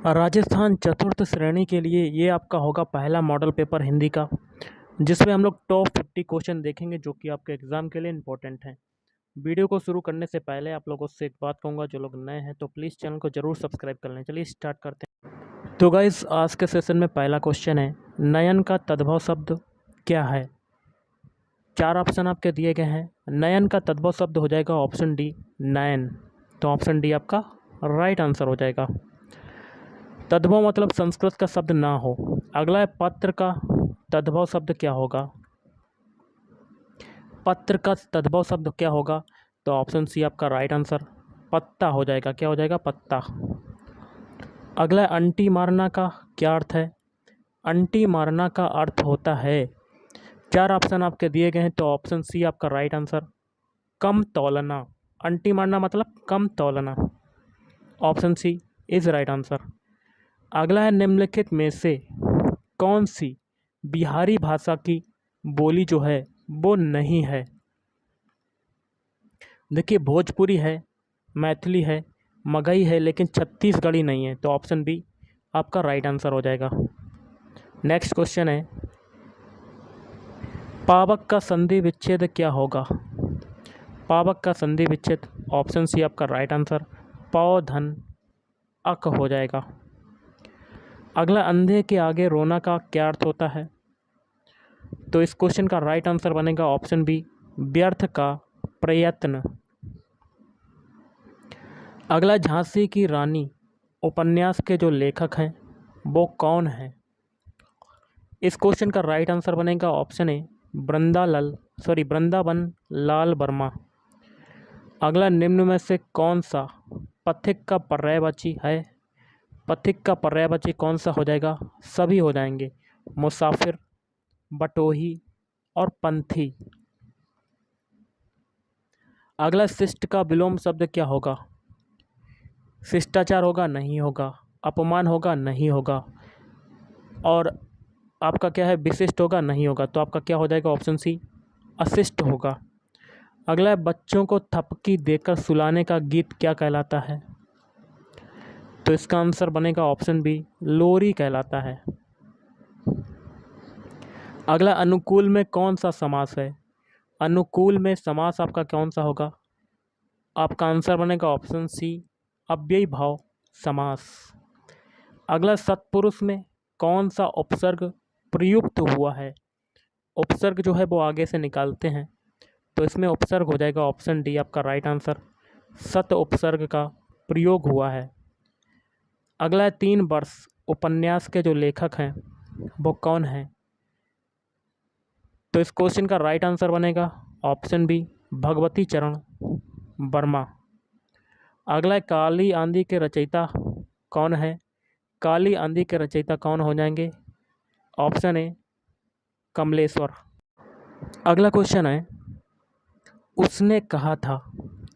राजस्थान चतुर्थ श्रेणी के लिए ये आपका होगा पहला मॉडल पेपर हिंदी का, जिसमें हम लोग टॉप 50 क्वेश्चन देखेंगे जो कि आपके एग्ज़ाम के लिए इम्पोर्टेंट हैं। वीडियो को शुरू करने से पहले आप लोगों से एक बात कहूँगा, जो लोग नए हैं तो प्लीज़ चैनल को ज़रूर सब्सक्राइब कर लें। चलिए स्टार्ट करते हैं। तो गाइस, आज के सेशन में पहला क्वेश्चन है, नयन का तद्भव शब्द क्या है। 4 ऑप्शन आपके दिए गए हैं। नयन का तद्भव शब्द हो जाएगा ऑप्शन डी, नयन। तो ऑप्शन डी आपका राइट आंसर हो जाएगा। तद्भव मतलब संस्कृत का शब्द ना हो। अगला है, पत्र का तद्भव शब्द क्या होगा। पत्र का तद्भव शब्द क्या होगा, तो ऑप्शन सी आपका राइट आंसर, पत्ता हो जाएगा। क्या हो जाएगा, पत्ता। अगला है, अंटी मारना का क्या अर्थ है। अंटी मारना का अर्थ होता है, 4 ऑप्शन आपके दिए गए हैं, तो ऑप्शन सी आपका राइट आंसर, कम तौलना। अंटी मारना मतलब कम तौलना। Option C is right answer. अगला है, निम्नलिखित में से कौन सी बिहारी भाषा की बोली जो है वो नहीं है। देखिए, भोजपुरी है, मैथिली है, मगही है, लेकिन छत्तीसगढ़ी नहीं है। तो ऑप्शन बी आपका राइट आंसर हो जाएगा। नेक्स्ट क्वेश्चन है, पावक का संधि विच्छेद क्या होगा। पावक का संधि विच्छेद, ऑप्शन सी आपका राइट आंसर, पौ धन अक हो जाएगा। अगला, अंधे के आगे रोना का क्या अर्थ होता है। तो इस क्वेश्चन का राइट आंसर बनेगा ऑप्शन बी, व्यर्थ का प्रयत्न। अगला, झांसी की रानी उपन्यास के जो लेखक हैं वो कौन हैं। इस क्वेश्चन का राइट आंसर बनेगा ऑप्शन ए, वृंदावन लाल वर्मा। अगला, निम्न में से कौन सा पथिक का पर्यायवाची है। पथिक का पर्यायवाची कौन सा हो जाएगा, सभी हो जाएंगे, मुसाफिर, बटोही और पंथी। अगला, शिष्ट का विलोम शब्द क्या होगा। शिष्टाचार होगा, नहीं होगा। अपमान होगा, नहीं होगा। और आपका क्या है, विशिष्ट होगा, नहीं होगा। तो आपका क्या हो जाएगा, ऑप्शन सी अशिष्ट होगा। अगला है, बच्चों को थपकी देकर सुलाने का गीत क्या कहलाता है। तो इसका आंसर बनेगा ऑप्शन बी, लोरी कहलाता है। अगला, अनुकूल में कौन सा समास है। अनुकूल में समास आपका कौन सा होगा, आपका आंसर बनेगा ऑप्शन सी, अव्ययी भाव समास। अगला, सत्पुरुष में कौन सा उपसर्ग प्रयुक्त हुआ है। उपसर्ग जो है वो आगे से निकालते हैं, तो इसमें उपसर्ग हो जाएगा ऑप्शन डी आपका राइट आंसर, सत उपसर्ग का प्रयोग हुआ है। अगला है, 3 वर्ष उपन्यास के जो लेखक हैं वो कौन हैं। तो इस क्वेश्चन का राइट आंसर बनेगा ऑप्शन बी, भगवती चरण वर्मा। अगला है, काली आंधी के रचयिता कौन है। काली आंधी के रचयिता कौन हो जाएंगे, ऑप्शन ए, कमलेश्वर। अगला क्वेश्चन है, उसने कहा था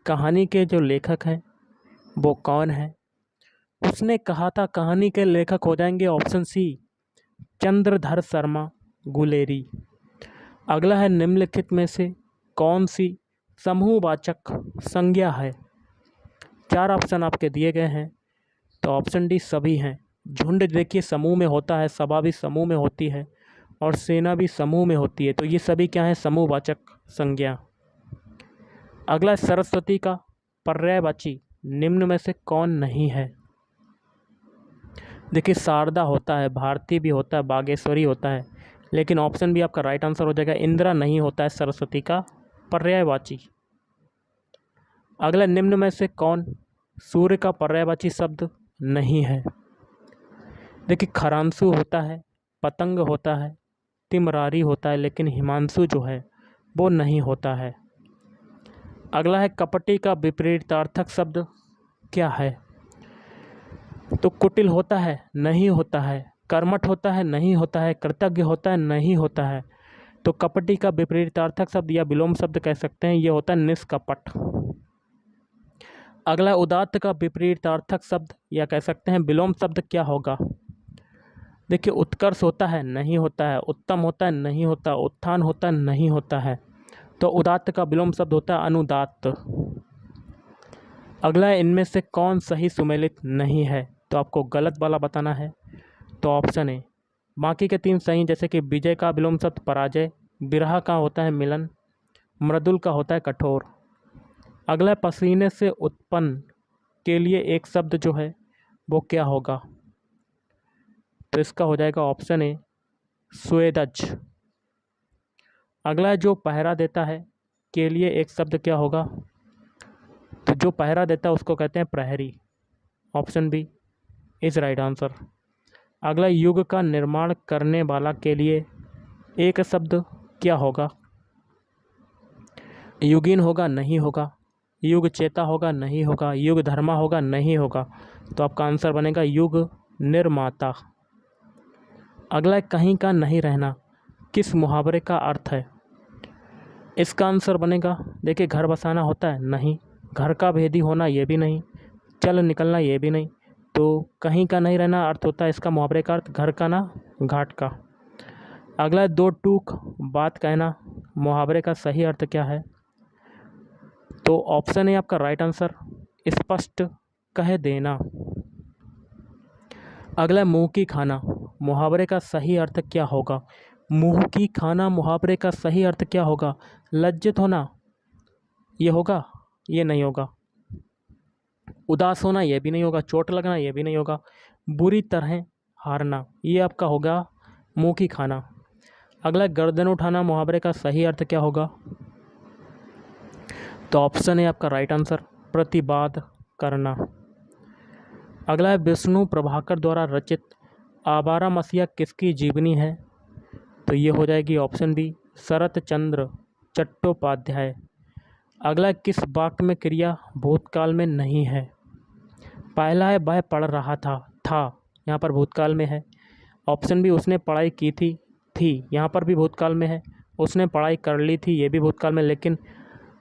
कहानी के जो लेखक हैं वो कौन है। उसने कहा था कहानी के लेखक हो जाएंगे ऑप्शन सी, चंद्रधर शर्मा गुलेरी। अगला है, निम्नलिखित में से कौन सी समूहवाचक संज्ञा है। 4 ऑप्शन आपके दिए गए हैं, तो ऑप्शन डी सभी हैं। झुंड देखिए समूह में होता है, सभा भी समूह में होती है और सेना भी समूह में होती है, तो ये सभी क्या है, समूहवाचक संज्ञा। अगला, सरस्वती का पर्यायवाची निम्न में से कौन नहीं है। देखिए, शारदा होता है, भारती भी होता है, बागेश्वरी होता है, लेकिन ऑप्शन भी आपका राइट आंसर हो जाएगा, इंदिरा नहीं होता है सरस्वती का पर्यायवाची। अगला, निम्न में से कौन सूर्य का पर्यायवाची शब्द नहीं है। देखिए, खरांशु होता है, पतंग होता है, तिमरारी होता है, लेकिन हिमांशु जो है वो नहीं होता है। अगला है, कपटी का विपरीतार्थक शब्द क्या है। तो कुटिल होता है, नहीं होता है। कर्मठ होता है, नहीं होता है। कृतज्ञ होता है, नहीं होता है। तो कपटी का विपरीतार्थक शब्द या विलोम शब्द कह सकते हैं, ये होता है निष्कपट। अगला, उदात्त का विपरीतार्थक शब्द या कह सकते हैं विलोम शब्द क्या होगा। देखिए, उत्कर्ष होता है, नहीं होता है। उत्तम होता है, नहीं होता। उत्थान होता है, नहीं होता है। तो उदात्त का विलोम शब्द होता है अनुदात्त। अगला, इनमें से कौन सही सुमेलित नहीं है। तो आपको गलत वाला बताना है। तो ऑप्शन ए। बाकी के 3 सही, जैसे कि विजय का विलोम शब्द पराजय, बिरहा का होता है मिलन, मृदुल का होता है कठोर। अगला पसीने से उत्पन्न के लिए एक शब्द जो है वो क्या होगा? तो इसका हो जाएगा ऑप्शन ए स्वेदज। अगला जो पहरा देता है के लिए एक शब्द क्या होगा? तो जो पहरा देता है उसको कहते हैं प्रहरी। Option B is right answer. अगला युग का निर्माण करने वाला के लिए एक शब्द क्या होगा? युगीन होगा? नहीं होगा। युग चेता होगा? नहीं होगा। युग धर्मा होगा? नहीं होगा। तो आपका आंसर बनेगा युग निर्माता। अगला कहीं का नहीं रहना किस मुहावरे का अर्थ है? इसका आंसर बनेगा, देखिए घर बसाना होता है, नहीं। घर का भेदी होना, ये भी नहीं। चल निकलना, ये भी नहीं। तो कहीं का नहीं रहना अर्थ होता है इसका मुहावरे का अर्थ घर का ना घाट का। अगला दो टूक बात कहना मुहावरे का सही अर्थ क्या है? तो ऑप्शन है आपका राइट आंसर स्पष्ट कह देना। अगला मुंह की खाना मुहावरे का सही अर्थ क्या होगा? मुंह की खाना मुहावरे का सही अर्थ क्या होगा? लज्जित होना, ये होगा? ये नहीं होगा। उदास होना, ये भी नहीं होगा। चोट लगना, ये भी नहीं होगा। बुरी तरह हारना, ये आपका होगा मुंह की खाना। अगला गर्दन उठाना मुहावरे का सही अर्थ क्या होगा? तो ऑप्शन है आपका राइट आंसर प्रतिवाद करना। अगला है विष्णु प्रभाकर द्वारा रचित आवारा मसीहा किसकी जीवनी है? तो ये हो जाएगी ऑप्शन बी शरत चंद्र चट्टोपाध्याय। अगला किस वाक्य में क्रिया भूतकाल में नहीं है? पहला है वह पढ़ रहा था यहाँ पर भूतकाल में है। ऑप्शन बी उसने पढ़ाई की थी यहाँ पर भी भूतकाल में है। उसने पढ़ाई कर ली थी, ये भी भूतकाल में, लेकिन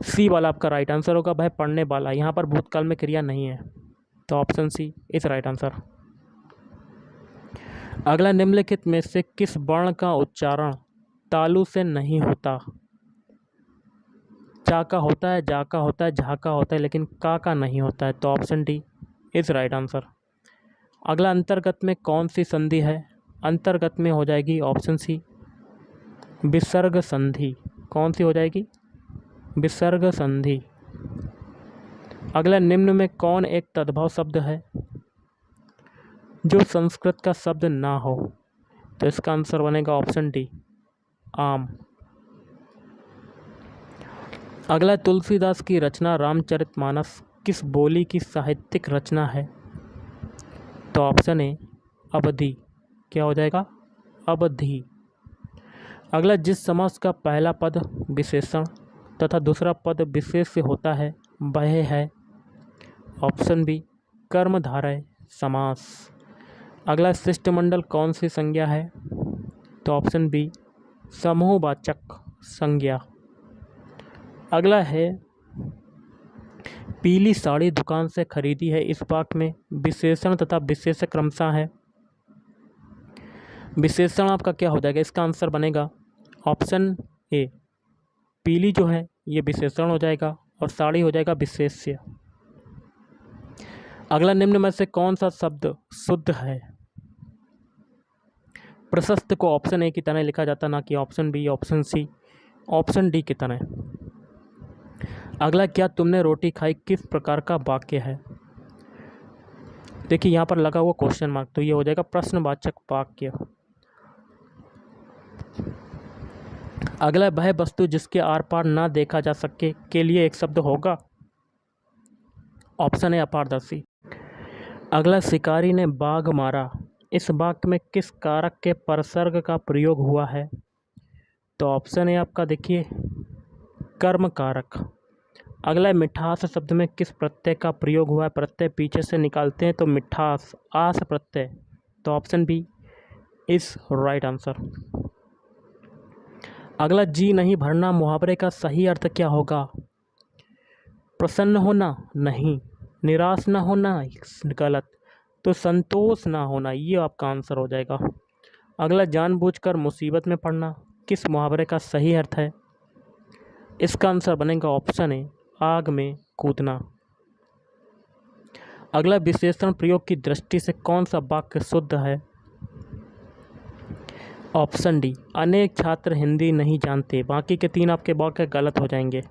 सी वाला आपका राइट आंसर होगा, वह पढ़ने वाला, यहाँ पर भूतकाल में क्रिया नहीं है। तो option C is right answer. अगला निम्नलिखित में से किस वर्ण का उच्चारण तालु से नहीं होता? चा का होता है, जा का होता है, झा का होता है, लेकिन का नहीं होता है। तो option D is right answer. अगला अंतर्गत में कौन सी संधि है? अंतर्गत में हो जाएगी ऑप्शन सी विसर्ग संधि। कौन सी हो जाएगी? विसर्ग संधि। अगला निम्न में कौन एक तद्भव शब्द है जो संस्कृत का शब्द ना हो? तो इसका आंसर बनेगा ऑप्शन डी आम। अगला तुलसीदास की रचना रामचरितमानस किस बोली की साहित्यिक रचना है? तो ऑप्शन ए अवधि। क्या हो जाएगा? अवधि। अगला जिस समास का पहला पद विशेषण तथा दूसरा पद विशेष से होता है वह है? ऑप्शन बी कर्मधारय समास। अगला शिष्टमंडल कौन सी संज्ञा है? तो ऑप्शन बी समूहवाचक संज्ञा। अगला है पीली साड़ी दुकान से खरीदी है, इस वाक्य में विशेषण तथा विशेषक क्रमशः है। विशेषण आपका क्या हो जाएगा? इसका आंसर बनेगा ऑप्शन ए पीली जो है ये विशेषण हो जाएगा और साड़ी हो जाएगा विशेष्य। अगला निम्न में से कौन सा शब्द शुद्ध है? प्रशस्त को ऑप्शन ए की तरह लिखा जाता, ना कि option B, option C, option D की तरह। अगला क्या तुमने रोटी खाई किस प्रकार का वाक्य है? देखिए यहाँ पर लगा हुआ क्वेश्चन मार्क, तो ये हो जाएगा प्रश्नवाचक वाक्य। अगला वह वस्तु जिसके आर पार ना देखा जा सके के लिए एक शब्द होगा? ऑप्शन है अपारदर्शी। अगला शिकारी ने बाघ मारा, इस वाक्य में किस कारक के परसर्ग का प्रयोग हुआ है? तो ऑप्शन है आपका देखिए कर्म कारक। अगला मिठास शब्द में किस प्रत्यय का प्रयोग हुआ है? प्रत्यय पीछे से निकालते हैं तो मिठास आस प्रत्यय। तो option B is right answer. अगला जी नहीं भरना मुहावरे का सही अर्थ क्या होगा? प्रसन्न होना, नहीं। निराश ना होना, गलत। तो संतोष ना होना, ये आपका आंसर हो जाएगा। अगला जानबूझकर मुसीबत में पड़ना किस मुहावरे का सही अर्थ है? इसका आंसर बनेगा ऑप्शन ए आग में कूदना। अगला विशेषण प्रयोग की दृष्टि से कौन सा वाक्य शुद्ध है? ऑप्शन डी, अनेक छात्र हिंदी नहीं जानते। बाकी के 3 आपके वाक्य गलत हो जाएंगे।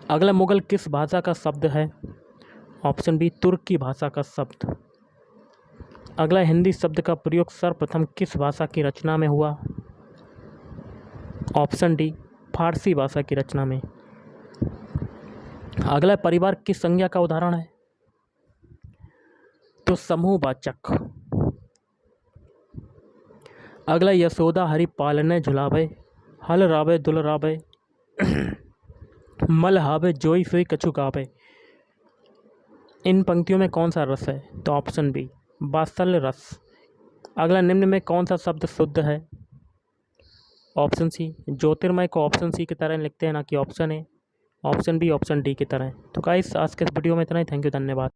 अगला, मुगल किस भाषा का शब्द है? ऑप्शन बी, तुर्की भाषा का शब्द। अगला, हिंदी शब्द का प्रयोग सर्वप्रथम किस भाषा की रचना में हुआ? ऑप्शन डी, फारसी भाषा की रचना में। अगला, परिवार किस संज्ञा का उदाहरण है? तो समूहवाचक। अगला, यशोदा हरि पालने झुलावे, हल रावे दुल रावे, मल हावे जोई सोई कछु गावे। इन पंक्तियों में कौन सा रस है? तो ऑप्शन बी, वात्सल्य रस। अगला, निम्न में कौन सा शब्द शुद्ध है? ऑप्शन सी, ज्योतिर्मय को ऑप्शन सी की तरह लिखते हैं, ना कि option A, option B, option D की तरह। तो गाइस, आज के इस वीडियो में इतना ही। थैंक यू, धन्यवाद।